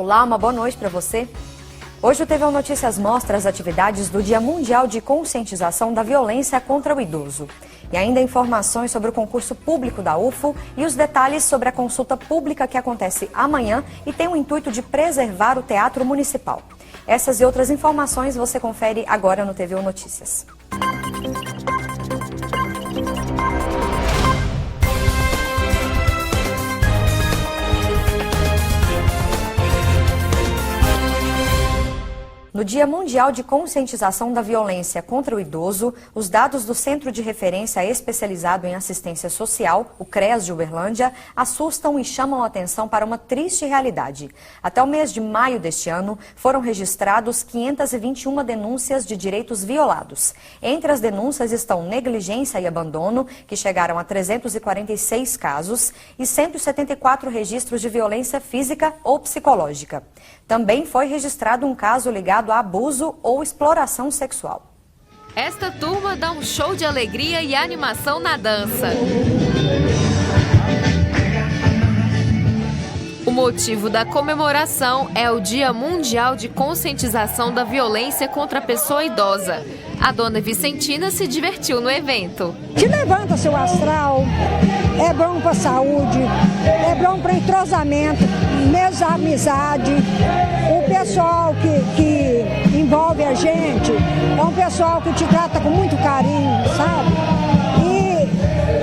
Olá, uma boa noite para você. Hoje o TV Notícias mostra as atividades do Dia Mundial de Conscientização da Violência contra o Idoso. E ainda informações sobre o concurso público da UFO e os detalhes sobre a consulta pública que acontece amanhã e tem o intuito de preservar o Teatro Municipal. Essas e outras informações você confere agora no TV Notícias. No Dia Mundial de Conscientização da Violência contra o Idoso, os dados do Centro de Referência Especializado em Assistência Social, o CREAS de Uberlândia, assustam e chamam a atenção para uma triste realidade. Até o mês de maio deste ano, foram registrados 521 denúncias de direitos violados. Entre as denúncias estão negligência e abandono, que chegaram a 346 casos, e 174 registros de violência física ou psicológica. Também foi registrado um caso ligado a abuso ou exploração sexual. Esta turma dá um show de alegria e animação na dança. O motivo da comemoração é o Dia Mundial de Conscientização da Violência contra a Pessoa Idosa. A dona Vicentina se divertiu no evento. Te levanta seu astral, é bom para a saúde, é bom para entrosamento, mesmo a amizade. O pessoal que envolve a gente é um pessoal que te trata com muito carinho, sabe?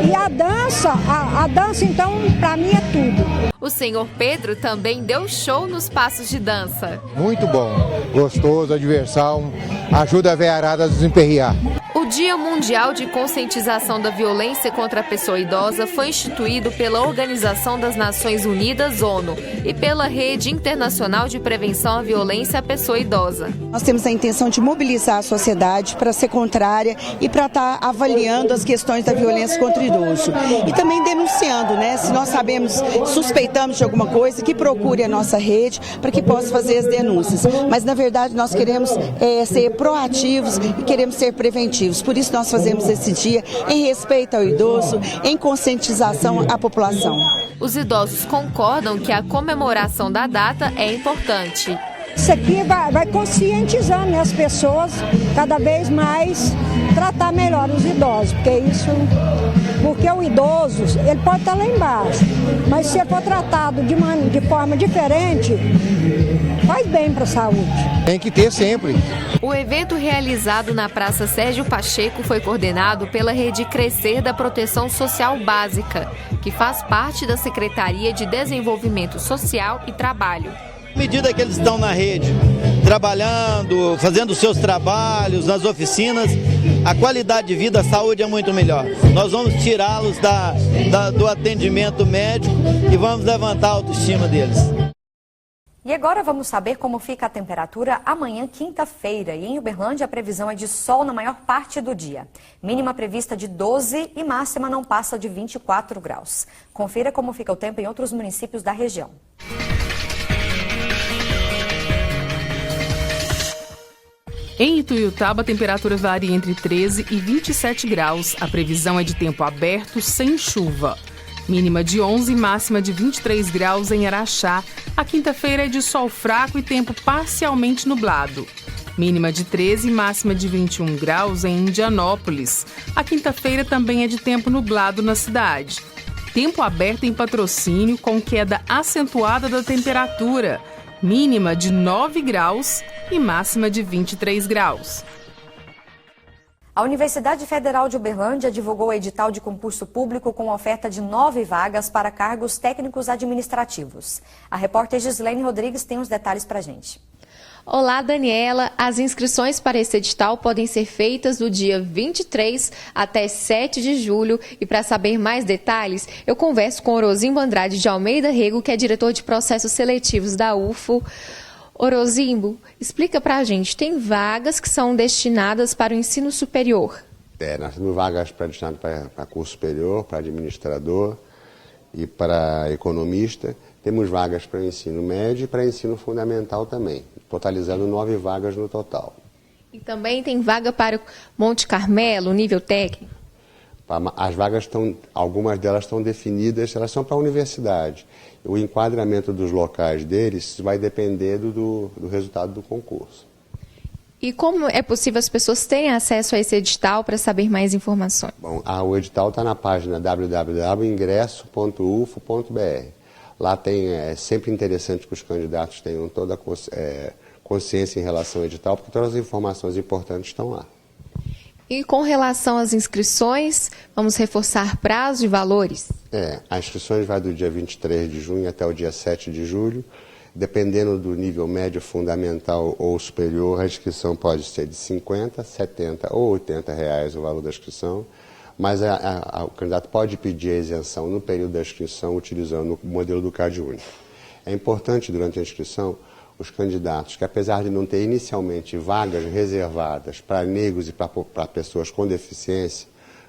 E a dança então, para mim é tudo. O senhor Pedro também deu show nos passos de dança. Muito bom, gostoso, a diversão, ajuda a veiarada a desemperriar. O Dia Mundial de Conscientização da Violência contra a Pessoa Idosa foi instituído pela Organização das Nações Unidas, ONU, e pela Rede Internacional de Prevenção à Violência à Pessoa Idosa. Nós temos a intenção de mobilizar a sociedade para ser contrária e para estar avaliando as questões da violência contra o idoso. E também denunciando, se nós suspeitamos de alguma coisa, que procure a nossa rede para que possa fazer as denúncias. Mas, na verdade, nós queremos ser proativos e queremos ser preventivos. Por isso nós fazemos esse dia em respeito ao idoso, em conscientização à população. Os idosos concordam que a comemoração da data é importante. Isso aqui vai conscientizando as pessoas cada vez mais tratar melhor os idosos, porque o idoso, ele pode estar lá embaixo, mas se ele for tratado de forma diferente, faz bem para a saúde. Tem que ter sempre. O evento realizado na Praça Sérgio Pacheco foi coordenado pela Rede Crescer da Proteção Social Básica, que faz parte da Secretaria de Desenvolvimento Social e Trabalho. À medida que eles estão na rede, trabalhando, fazendo seus trabalhos nas oficinas, a qualidade de vida, a saúde é muito melhor. Nós vamos tirá-los do atendimento médico e vamos levantar a autoestima deles. E agora vamos saber como fica a temperatura amanhã, quinta-feira. E em Uberlândia a previsão é de sol na maior parte do dia. Mínima prevista de 12 e máxima não passa de 24 graus. Confira como fica o tempo em outros municípios da região. Em Ituiutaba, a temperatura varia entre 13 e 27 graus. A previsão é de tempo aberto, sem chuva. Mínima de 11 e máxima de 23 graus em Araxá. A quinta-feira é de sol fraco e tempo parcialmente nublado. Mínima de 13 e máxima de 21 graus em Indianópolis. A quinta-feira também é de tempo nublado na cidade. Tempo aberto em Patrocínio, com queda acentuada da temperatura. Mínima de 9 graus e máxima de 23 graus. A Universidade Federal de Uberlândia divulgou o edital de concurso público com oferta de 9 vagas para cargos técnicos administrativos. A repórter Gislene Rodrigues tem os detalhes para a gente. Olá, Daniela. As inscrições para esse edital podem ser feitas do dia 23 até 7 de julho. E para saber mais detalhes, eu converso com Orozimbo Andrade de Almeida Rego, que é diretor de processos seletivos da UFO. Orozimbo, explica para a gente, tem vagas que são destinadas para o ensino superior? Nós temos vagas destinadas para curso superior, para administrador e para economista. Temos vagas para o ensino médio e para ensino fundamental também, totalizando 9 vagas no total. E também tem vaga para o Monte Carmelo, nível técnico? As vagas algumas delas estão definidas, elas são para a universidade. O enquadramento dos locais deles vai depender do resultado do concurso. E como é possível as pessoas terem acesso a esse edital para saber mais informações? Bom, o edital está na página www.ingresso.ufo.br. Lá é sempre interessante que os candidatos tenham toda a consciência em relação ao edital, porque todas as informações importantes estão lá. E com relação às inscrições, vamos reforçar prazo e valores? As inscrições vai do dia 23 de junho até o dia 7 de julho. Dependendo do nível médio, fundamental ou superior, a inscrição pode ser de R$50, R$70 ou R$80 o valor da inscrição, mas o candidato pode pedir a isenção no período da inscrição utilizando o modelo do CAD único. É importante, durante a inscrição, os candidatos que, apesar de não ter inicialmente vagas reservadas para negros e para pessoas com deficiência,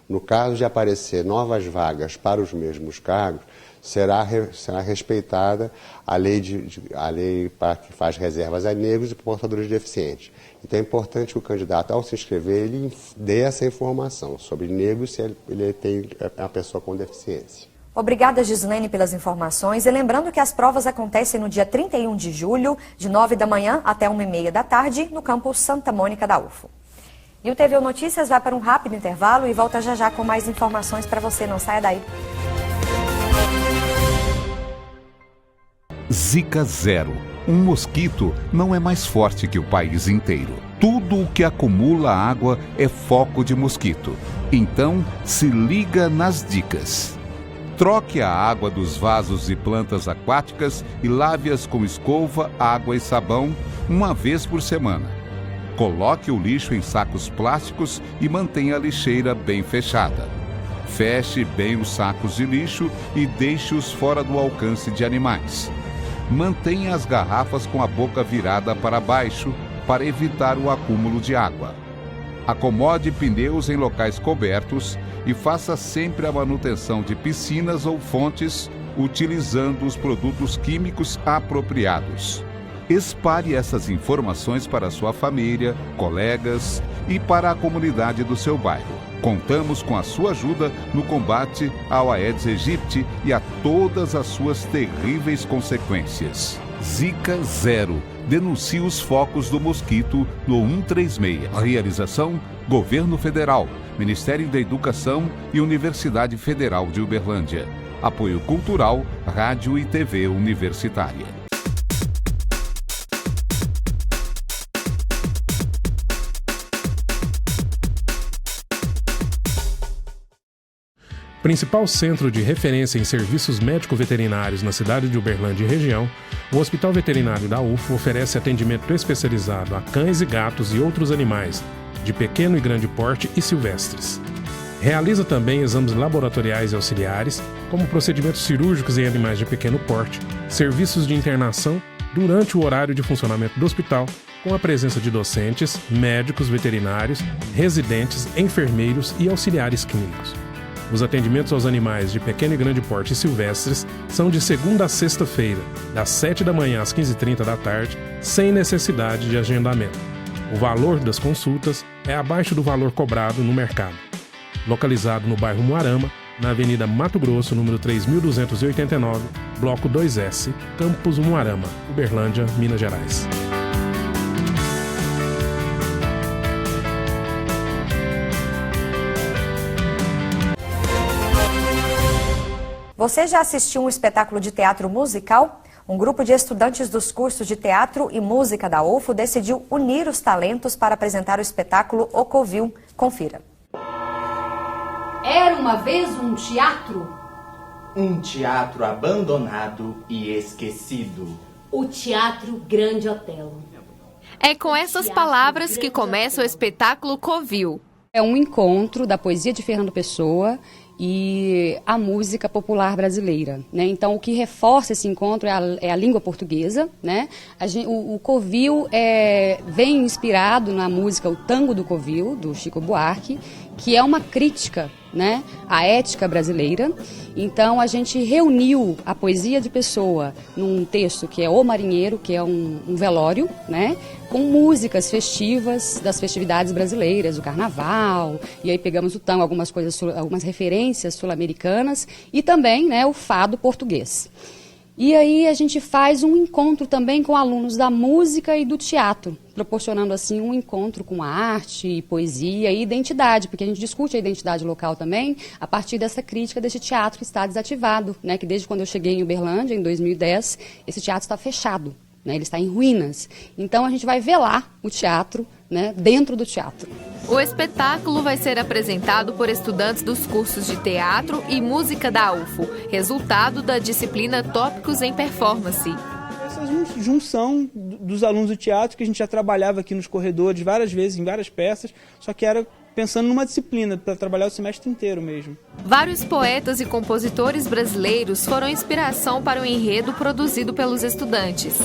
no caso de aparecer novas vagas para os mesmos cargos, será respeitada a lei que faz reservas a negros e portadores deficientes. Então é importante que o candidato, ao se inscrever, ele dê essa informação sobre negros se ele é uma pessoa com deficiência. Obrigada, Gislene, pelas informações. E lembrando que as provas acontecem no dia 31 de julho, de 9 da manhã até 1h30 da tarde, no campus Santa Mônica da UFO. E o TVU Notícias vai para um rápido intervalo e volta já já com mais informações para você. Não saia daí. Zika zero. Um mosquito não é mais forte que o país inteiro. Tudo o que acumula água é foco de mosquito. Então, se liga nas dicas. Troque a água dos vasos e plantas aquáticas e lave-as com escova, água e sabão uma vez por semana. Coloque o lixo em sacos plásticos e mantenha a lixeira bem fechada. Feche bem os sacos de lixo e deixe-os fora do alcance de animais. Mantenha as garrafas com a boca virada para baixo para evitar o acúmulo de água. Acomode pneus em locais cobertos e faça sempre a manutenção de piscinas ou fontes utilizando os produtos químicos apropriados. Espalhe essas informações para sua família, colegas e para a comunidade do seu bairro. Contamos com a sua ajuda no combate ao Aedes aegypti e a todas as suas terríveis consequências. Zika zero. Denuncie os focos do mosquito no 136. Realização: Governo Federal, Ministério da Educação e Universidade Federal de Uberlândia. Apoio Cultural, Rádio e TV Universitária. Principal centro de referência em serviços médico-veterinários na cidade de Uberlândia e região, o Hospital Veterinário da UFO oferece atendimento especializado a cães e gatos e outros animais, de pequeno e grande porte e silvestres. Realiza também exames laboratoriais e auxiliares, como procedimentos cirúrgicos em animais de pequeno porte, serviços de internação durante o horário de funcionamento do hospital, com a presença de docentes, médicos veterinários, residentes, enfermeiros e auxiliares clínicos. Os atendimentos aos animais de pequeno e grande porte e silvestres são de segunda a sexta-feira, das 7 da manhã às 15h30 da tarde, sem necessidade de agendamento. O valor das consultas é abaixo do valor cobrado no mercado. Localizado no bairro Umuarama, na Avenida Mato Grosso, número 3289, Bloco 2S, Campus Umuarama, Uberlândia, Minas Gerais. Você já assistiu um espetáculo de teatro musical? Um grupo de estudantes dos cursos de teatro e música da UFO decidiu unir os talentos para apresentar o espetáculo O Covil. Confira. Era uma vez um teatro. Um teatro abandonado e esquecido. O Teatro Grande Otelo. É com essas palavras que começa o espetáculo Covil. É um encontro da poesia de Fernando Pessoa e a música popular brasileira, né? Então, o que reforça esse encontro é a língua portuguesa, né? O Covil vem inspirado na música O Tango do Covil, do Chico Buarque, que é uma crítica, né, à ética brasileira. Então, a gente reuniu a poesia de Pessoa num texto que é O Marinheiro, que é um velório, né, com músicas festivas das festividades brasileiras, o carnaval, e aí pegamos o tango, algumas referências sul-americanas e também, né, o fado português. E aí a gente faz um encontro também com alunos da música e do teatro, proporcionando assim um encontro com a arte, poesia e identidade, porque a gente discute a identidade local também a partir dessa crítica desse teatro que está desativado, né? Que desde quando eu cheguei em Uberlândia, em 2010, esse teatro está fechado, né? Ele está em ruínas. Então a gente vai velar o teatro, né, dentro do teatro. O espetáculo vai ser apresentado por estudantes dos cursos de teatro e música da UFO, resultado da disciplina Tópicos em Performance. Essa junção dos alunos do teatro que a gente já trabalhava aqui nos corredores várias vezes, em várias peças, só que era pensando numa disciplina para trabalhar o semestre inteiro mesmo. Vários poetas e compositores brasileiros foram inspiração para o enredo produzido pelos estudantes.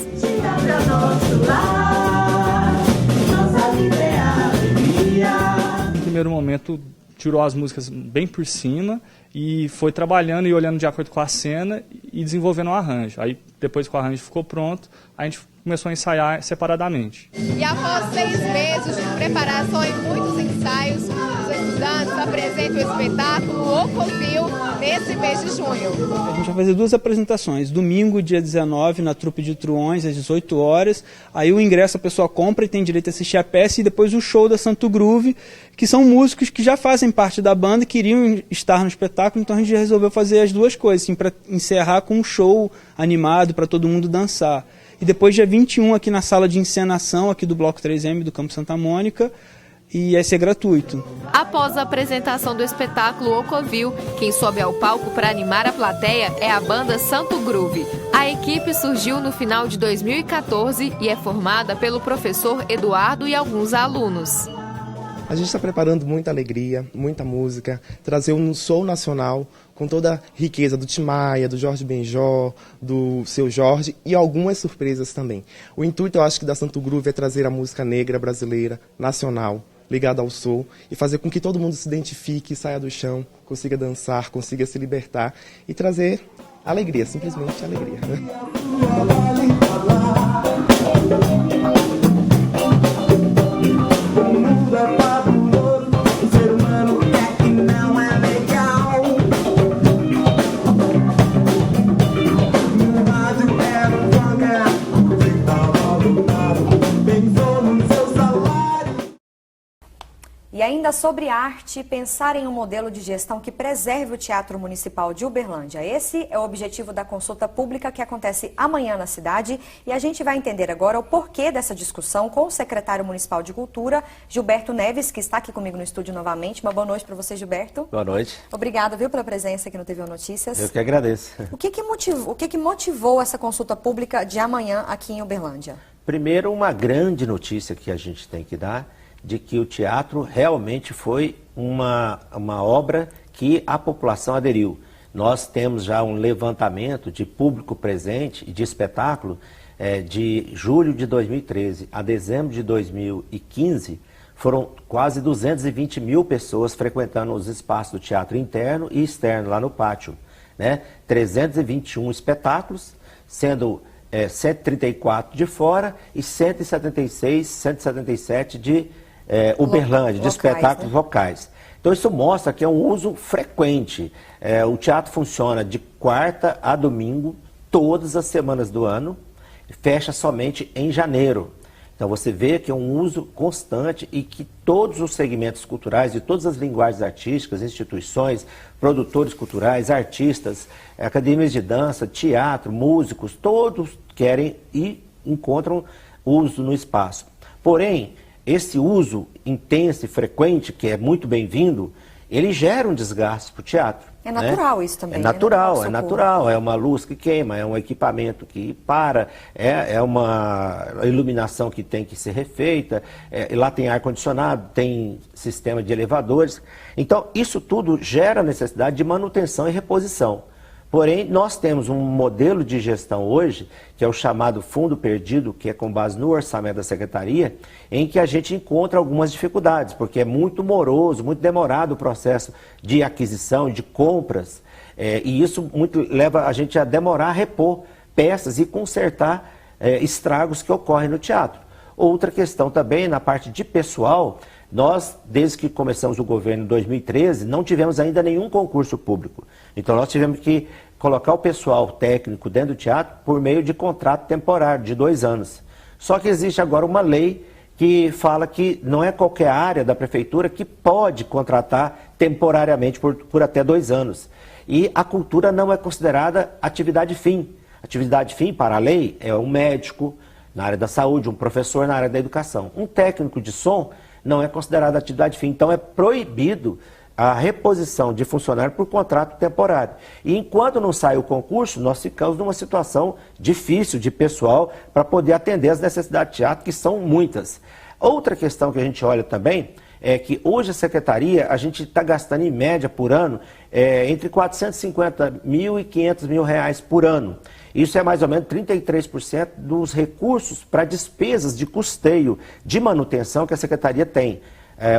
No primeiro momento, tirou as músicas bem por cima e foi trabalhando e olhando de acordo com a cena e desenvolvendo um arranjo. Aí, depois que o arranjo ficou pronto, a gente começou a ensaiar separadamente. E após 6 meses de preparação e muitos ensaios, os estudantes apresentam o espetáculo O Covil nesse mês de junho. A gente vai fazer 2 apresentações. Domingo, dia 19, na Trupe de Truões, às 18 horas. Aí o ingresso a pessoa compra e tem direito a assistir a peça, e depois o show da Santo Groove, que são músicos que já fazem parte da banda e queriam estar no espetáculo, então a gente resolveu fazer as 2 coisas, assim, para encerrar com um show animado para todo mundo dançar. E depois, dia 21, aqui na sala de encenação, aqui do Bloco 3M, do Campo Santa Mônica, e vai ser gratuito. Após a apresentação do espetáculo O Covil, quem sobe ao palco para animar a plateia é a banda Santo Groove. A equipe surgiu no final de 2014 e é formada pelo professor Eduardo e alguns alunos. A gente está preparando muita alegria, muita música, trazer um show nacional com toda a riqueza do Tim Maia, do Jorge Benjó, do Seu Jorge e algumas surpresas também. O intuito, eu acho que da Santo Groove é trazer a música negra brasileira, nacional, ligada ao soul, e fazer com que todo mundo se identifique, saia do chão, consiga dançar, consiga se libertar e trazer alegria, simplesmente alegria. E ainda sobre arte, pensar em um modelo de gestão que preserve o Teatro Municipal de Uberlândia. Esse é o objetivo da consulta pública que acontece amanhã na cidade, e a gente vai entender agora o porquê dessa discussão com o secretário municipal de Cultura, Gilberto Neves, que está aqui comigo no estúdio novamente. Uma boa noite para você, Gilberto. Boa noite. Obrigada, viu, pela presença aqui no TV Notícias. Eu que agradeço. O que motivou essa consulta pública de amanhã aqui em Uberlândia? Primeiro, uma grande notícia que a gente tem que dar, de que o teatro realmente foi uma obra que a população aderiu. Nós temos já um levantamento de público presente e de espetáculo de julho de 2013 a dezembro de 2015, foram quase 220 mil pessoas frequentando os espaços do teatro interno e externo lá no pátio, né? 321 espetáculos, sendo 134 de fora e 177 de Uberlândia, de espetáculos locais. Então isso mostra que é um uso frequente. O teatro funciona de quarta a domingo, todas as semanas do ano, fecha somente em janeiro. Então você vê que é um uso constante e que todos os segmentos culturais e todas as linguagens artísticas, instituições, produtores culturais, artistas, academias de dança, teatro, músicos, todos querem e encontram uso no espaço. Porém, esse uso intenso e frequente, que é muito bem-vindo, ele gera um desgaste para o teatro. É natural, né? Isso também. É natural. É uma luz que queima, é um equipamento que para, é uma iluminação que tem que ser refeita, lá tem ar-condicionado, tem sistema de elevadores. Então, isso tudo gera necessidade de manutenção e reposição. Porém, nós temos um modelo de gestão hoje, que é o chamado fundo perdido, que é com base no orçamento da Secretaria, em que a gente encontra algumas dificuldades, porque é muito moroso, muito demorado o processo de aquisição, de compras, e isso muito leva a gente a demorar a repor peças e consertar estragos que ocorrem no teatro. Outra questão também, na parte de pessoal, nós, desde que começamos o governo em 2013, não tivemos ainda nenhum concurso público. Então, nós tivemos que colocar o pessoal técnico dentro do teatro por meio de contrato temporário de 2 anos. Só que existe agora uma lei que fala que não é qualquer área da prefeitura que pode contratar temporariamente por até 2 anos. E a cultura não é considerada atividade fim. Atividade fim, para a lei, é um médico na área da saúde, um professor na área da educação. Um técnico de som não é considerado atividade fim. Então é proibido a reposição de funcionário por contrato temporário. E enquanto não sai o concurso, nós ficamos numa situação difícil de pessoal para poder atender as necessidades de teatro, que são muitas. Outra questão que a gente olha também é que hoje a secretaria, a gente está gastando em média por ano entre 450 mil e 500 mil reais por ano. Isso é mais ou menos 33% dos recursos para despesas de custeio de manutenção que a secretaria tem.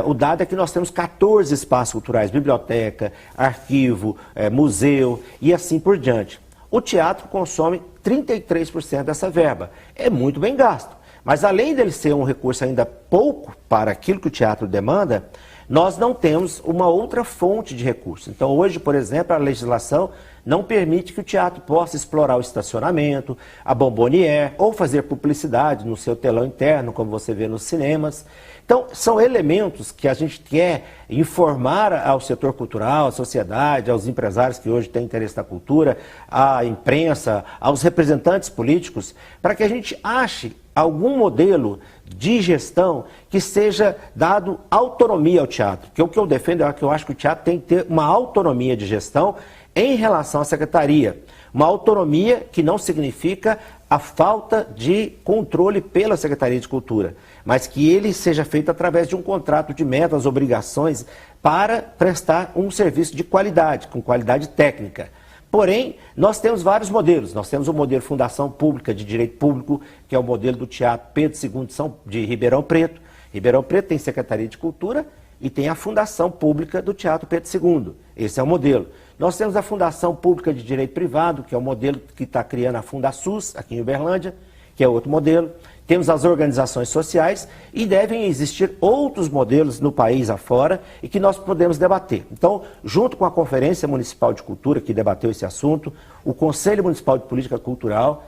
O dado é que nós temos 14 espaços culturais, biblioteca, arquivo, museu e assim por diante. O teatro consome 33% dessa verba. É muito bem gasto. Mas além dele ser um recurso ainda pouco para aquilo que o teatro demanda, nós não temos uma outra fonte de recurso. Então hoje, por exemplo, a legislação não permite que o teatro possa explorar o estacionamento, a bombonière, ou fazer publicidade no seu telão interno, como você vê nos cinemas. Então, são elementos que a gente quer informar ao setor cultural, à sociedade, aos empresários que hoje têm interesse na cultura, à imprensa, aos representantes políticos, para que a gente ache algum modelo de gestão que seja dado autonomia ao teatro. Porque o que eu defendo é que eu acho que o teatro tem que ter uma autonomia de gestão em relação à secretaria. Uma autonomia que não significa a falta de controle pela Secretaria de Cultura, mas que ele seja feito através de um contrato de metas, obrigações, para prestar um serviço de qualidade, com qualidade técnica. Porém, nós temos vários modelos. Nós temos o modelo Fundação Pública de Direito Público, que é o modelo do Teatro Pedro II de Ribeirão Preto. Ribeirão Preto tem Secretaria de Cultura e tem a Fundação Pública do Teatro Pedro II. Esse é o modelo. Nós temos a Fundação Pública de Direito Privado, que é o modelo que está criando a Fundasus, aqui em Uberlândia, que é outro modelo. Temos as organizações sociais e devem existir outros modelos no país afora e que nós podemos debater. Então, junto com a Conferência Municipal de Cultura, que debateu esse assunto, o Conselho Municipal de Política Cultural,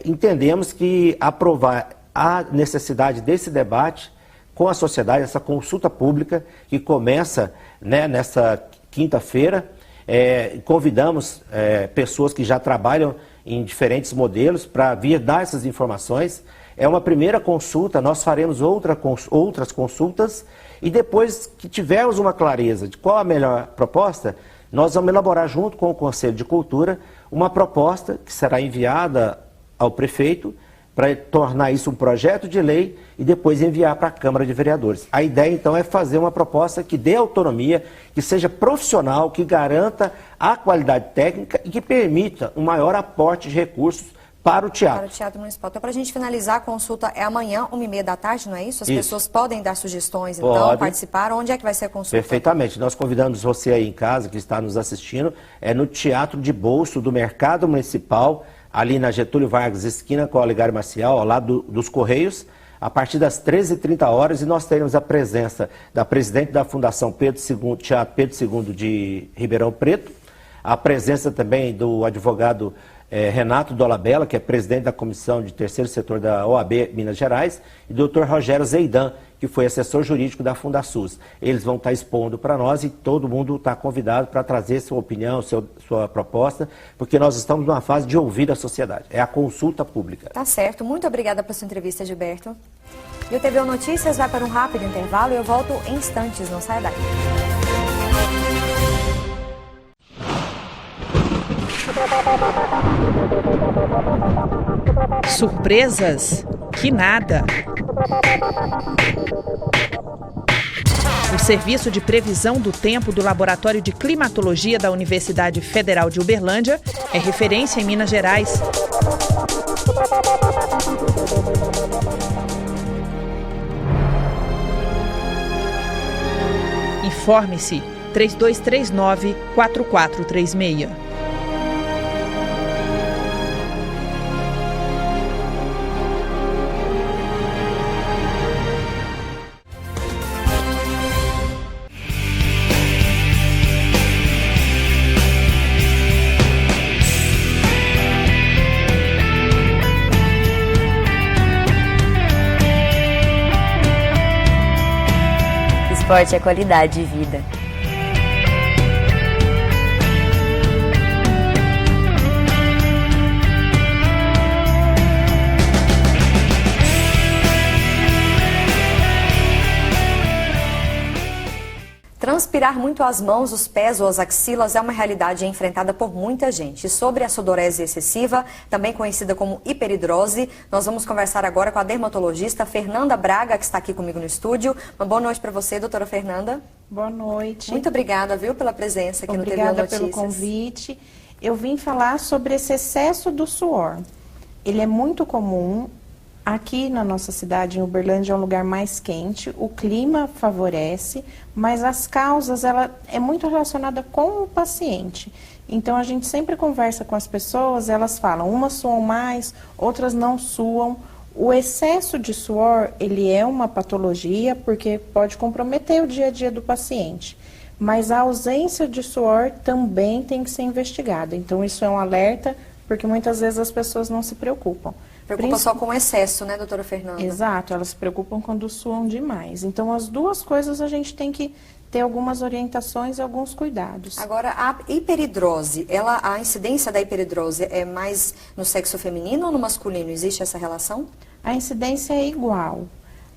entendemos que aprovar a necessidade desse debate com a sociedade, essa consulta pública que começa, né, nessa quinta-feira. Convidamos pessoas que já trabalham em diferentes modelos para vir dar essas informações. É uma primeira consulta, nós faremos outras consultas e depois que tivermos uma clareza de qual a melhor proposta, nós vamos elaborar junto com o Conselho de Cultura uma proposta que será enviada ao prefeito para tornar isso um projeto de lei e depois enviar para a Câmara de Vereadores. A ideia, então, é fazer uma proposta que dê autonomia, que seja profissional, que garanta a qualidade técnica e que permita um maior aporte de recursos para o teatro. Para o Teatro Municipal. Então, para a gente finalizar, a consulta é amanhã, 1h30 da tarde, não é isso? As pessoas podem dar sugestões, então, participar. Onde é que vai ser a consulta? Perfeitamente. Nós convidamos você aí em casa, que está nos assistindo, no Teatro de Bolso do Mercado Municipal, ali na Getúlio Vargas, esquina com o Olegário Maciel, ao lado dos Correios, a partir das 13h30, e nós teremos a presença da presidente da Fundação Teatro Pedro II de Ribeirão Preto, a presença também do advogado Renato Dolabella, que é presidente da Comissão de Terceiro Setor da OAB Minas Gerais, e o Dr. Rogério Zeidan, que foi assessor jurídico da Fundasus. Eles vão estar expondo para nós e todo mundo está convidado para trazer sua opinião, sua proposta, porque nós estamos numa fase de ouvir a sociedade. É a consulta pública. Tá certo. Muito obrigada pela sua entrevista, Gilberto. E o TVU Notícias vai para um rápido intervalo e eu volto em instantes. Não saia daí. Surpresas? Que nada! O Serviço de Previsão do Tempo do Laboratório de Climatologia da Universidade Federal de Uberlândia é referência em Minas Gerais. Informe-se 3239-4436. importe a qualidade de vida. Transpirar muito as mãos, os pés ou as axilas é uma realidade enfrentada por muita gente. E sobre a sudorese excessiva, também conhecida como hiperidrose, nós vamos conversar agora com a dermatologista Fernanda Braga, que está aqui comigo no estúdio. Uma boa noite para você, doutora Fernanda. Boa noite. Muito obrigada, viu, pela presença aqui no TV Notícias. Obrigada pelo convite. Eu vim falar sobre esse excesso do suor. Ele é muito comum. Aqui na nossa cidade, em Uberlândia, é um lugar mais quente, o clima favorece, mas as causas, ela é muito relacionada com o paciente. Então, a gente sempre conversa com as pessoas, elas falam, umas suam mais, outras não suam. O excesso de suor, ele é uma patologia, porque pode comprometer o dia a dia do paciente. Mas a ausência de suor também tem que ser investigada. Então, isso é um alerta, porque muitas vezes as pessoas não se preocupam. Preocupa só com o excesso, né, doutora Fernanda? Exato, elas se preocupam quando suam demais. Então, as duas coisas a gente tem que ter algumas orientações e alguns cuidados. Agora, a hiperidrose, a incidência da hiperidrose é mais no sexo feminino ou no masculino? Existe essa relação? A incidência é igual.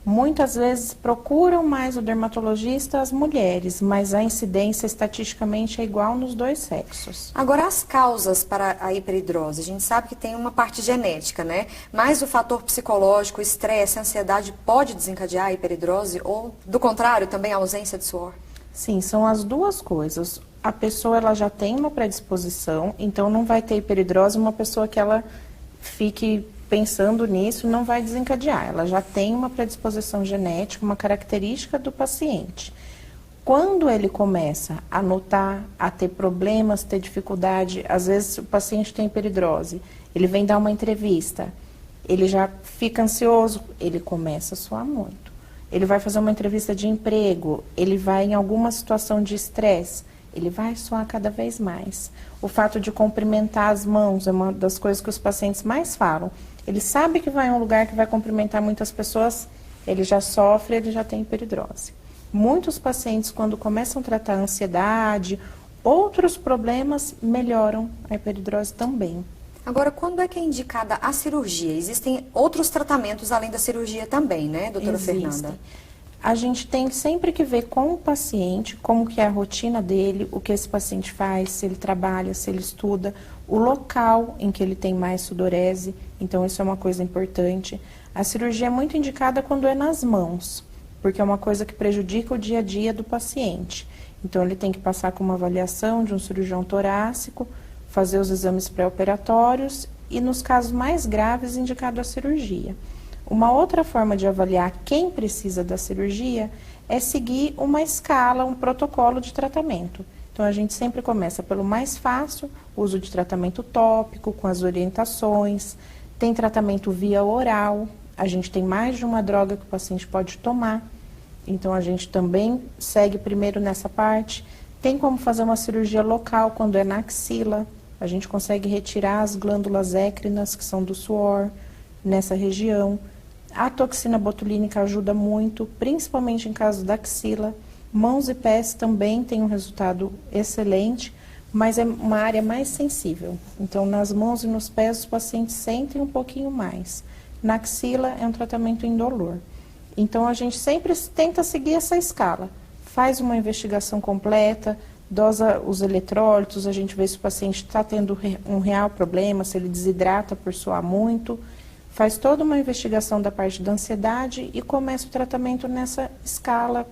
Muitas vezes procuram mais o dermatologista as mulheres, mas a incidência estatisticamente é igual nos dois sexos. Agora, as causas para a hiperidrose, a gente sabe que tem uma parte genética, né? Mas o fator psicológico, estresse, ansiedade pode desencadear a hiperidrose ou, do contrário, também a ausência de suor? Sim, são as duas coisas. A pessoa ela já tem uma predisposição, então não vai ter hiperidrose uma pessoa que ela fique pensando nisso, não vai desencadear. Ela já tem uma predisposição genética, uma característica do paciente. Quando ele começa a notar, a ter problemas, ter dificuldade, às vezes o paciente tem hiperidrose, ele vem dar uma entrevista, ele já fica ansioso, ele começa a suar muito. Ele vai fazer uma entrevista de emprego, ele vai em alguma situação de estresse, ele vai suar cada vez mais. O fato de cumprimentar as mãos é uma das coisas que os pacientes mais falam. Ele sabe que vai em um lugar que vai cumprimentar muitas pessoas, ele já sofre, ele já tem hiperidrose. Muitos pacientes, quando começam a tratar a ansiedade, outros problemas melhoram a hiperidrose também. Agora, quando é que é indicada a cirurgia? Existem outros tratamentos além da cirurgia também, né, doutora Fernanda? A gente tem sempre que ver com o paciente, como que é a rotina dele, o que esse paciente faz, se ele trabalha, se ele estuda, o local em que ele tem mais sudorese, então isso é uma coisa importante. A cirurgia é muito indicada quando é nas mãos, porque é uma coisa que prejudica o dia a dia do paciente. Então ele tem que passar com uma avaliação de um cirurgião torácico, fazer os exames pré-operatórios e nos casos mais graves indicado a cirurgia. Uma outra forma de avaliar quem precisa da cirurgia é seguir uma escala, um protocolo de tratamento. Então, a gente sempre começa pelo mais fácil, uso de tratamento tópico, com as orientações. Tem tratamento via oral, a gente tem mais de uma droga que o paciente pode tomar. Então, a gente também segue primeiro nessa parte. Tem como fazer uma cirurgia local quando é na axila. A gente consegue retirar as glândulas écrinas, que são do suor, nessa região. A toxina botulínica ajuda muito, principalmente em caso da axila. Mãos e pés também tem um resultado excelente, mas é uma área mais sensível. Então, nas mãos e nos pés, os pacientes sentem um pouquinho mais. Na axila, é um tratamento indolor. Então, a gente sempre tenta seguir essa escala. Faz uma investigação completa, dosa os eletrólitos, a gente vê se o paciente está tendo um real problema, se ele desidrata por suar muito. Faz toda uma investigação da parte da ansiedade e começa o tratamento nessa escala,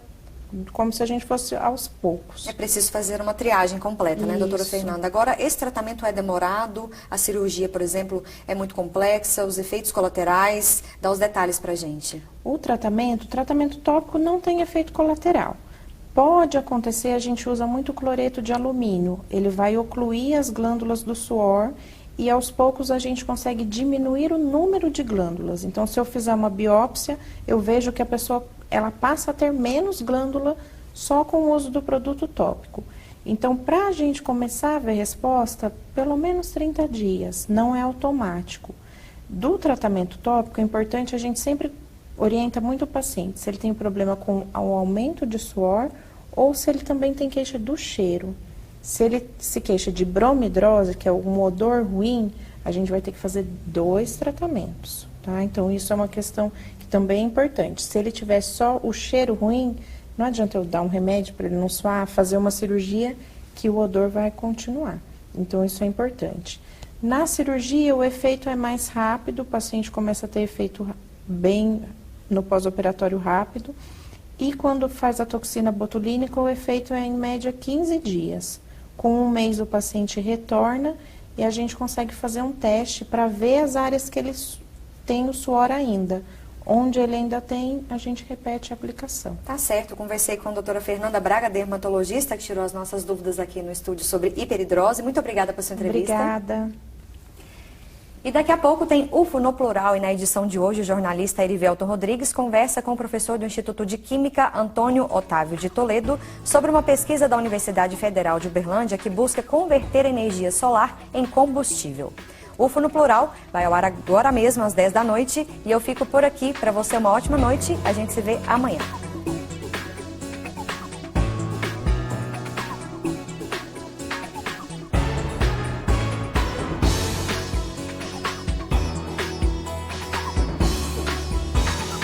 como se a gente fosse aos poucos. É preciso fazer uma triagem completa, né, doutora Fernanda? Agora, esse tratamento é demorado? A cirurgia, por exemplo, é muito complexa? Os efeitos colaterais? Dá os detalhes pra gente. O tratamento tópico não tem efeito colateral. Pode acontecer, a gente usa muito cloreto de alumínio. Ele vai ocluir as glândulas do suor e aos poucos a gente consegue diminuir o número de glândulas. Então, se eu fizer uma biópsia, eu vejo que a pessoa ela passa a ter menos glândula só com o uso do produto tópico. Então, para a gente começar a ver resposta, pelo menos 30 dias, não é automático. Do tratamento tópico, é importante a gente sempre orienta muito o paciente se ele tem problema com o aumento de suor ou se ele também tem queixa do cheiro. Se ele se queixa de bromidrose, que é um odor ruim, a gente vai ter que fazer 2 tratamentos, tá? Então, isso é uma questão que também é importante. Se ele tiver só o cheiro ruim, não adianta eu dar um remédio para ele não suar, fazer uma cirurgia que o odor vai continuar. Então, isso é importante. Na cirurgia, o efeito é mais rápido, o paciente começa a ter efeito bem no pós-operatório rápido. E quando faz a toxina botulínica, o efeito é em média 15 dias. Com 1 mês o paciente retorna e a gente consegue fazer um teste para ver as áreas que ele tem o suor ainda. Onde ele ainda tem, a gente repete a aplicação. Tá certo, conversei com a doutora Fernanda Braga, dermatologista, que tirou as nossas dúvidas aqui no estúdio sobre hiperidrose. Muito obrigada pela sua entrevista. Obrigada. E daqui a pouco tem UFO no Plural, e na edição de hoje o jornalista Erivelton Rodrigues conversa com o professor do Instituto de Química, Antônio Otávio de Toledo, sobre uma pesquisa da Universidade Federal de Uberlândia que busca converter energia solar em combustível. UFO no Plural vai ao ar agora mesmo às 10 da noite e eu fico por aqui. Para você uma ótima noite, a gente se vê amanhã.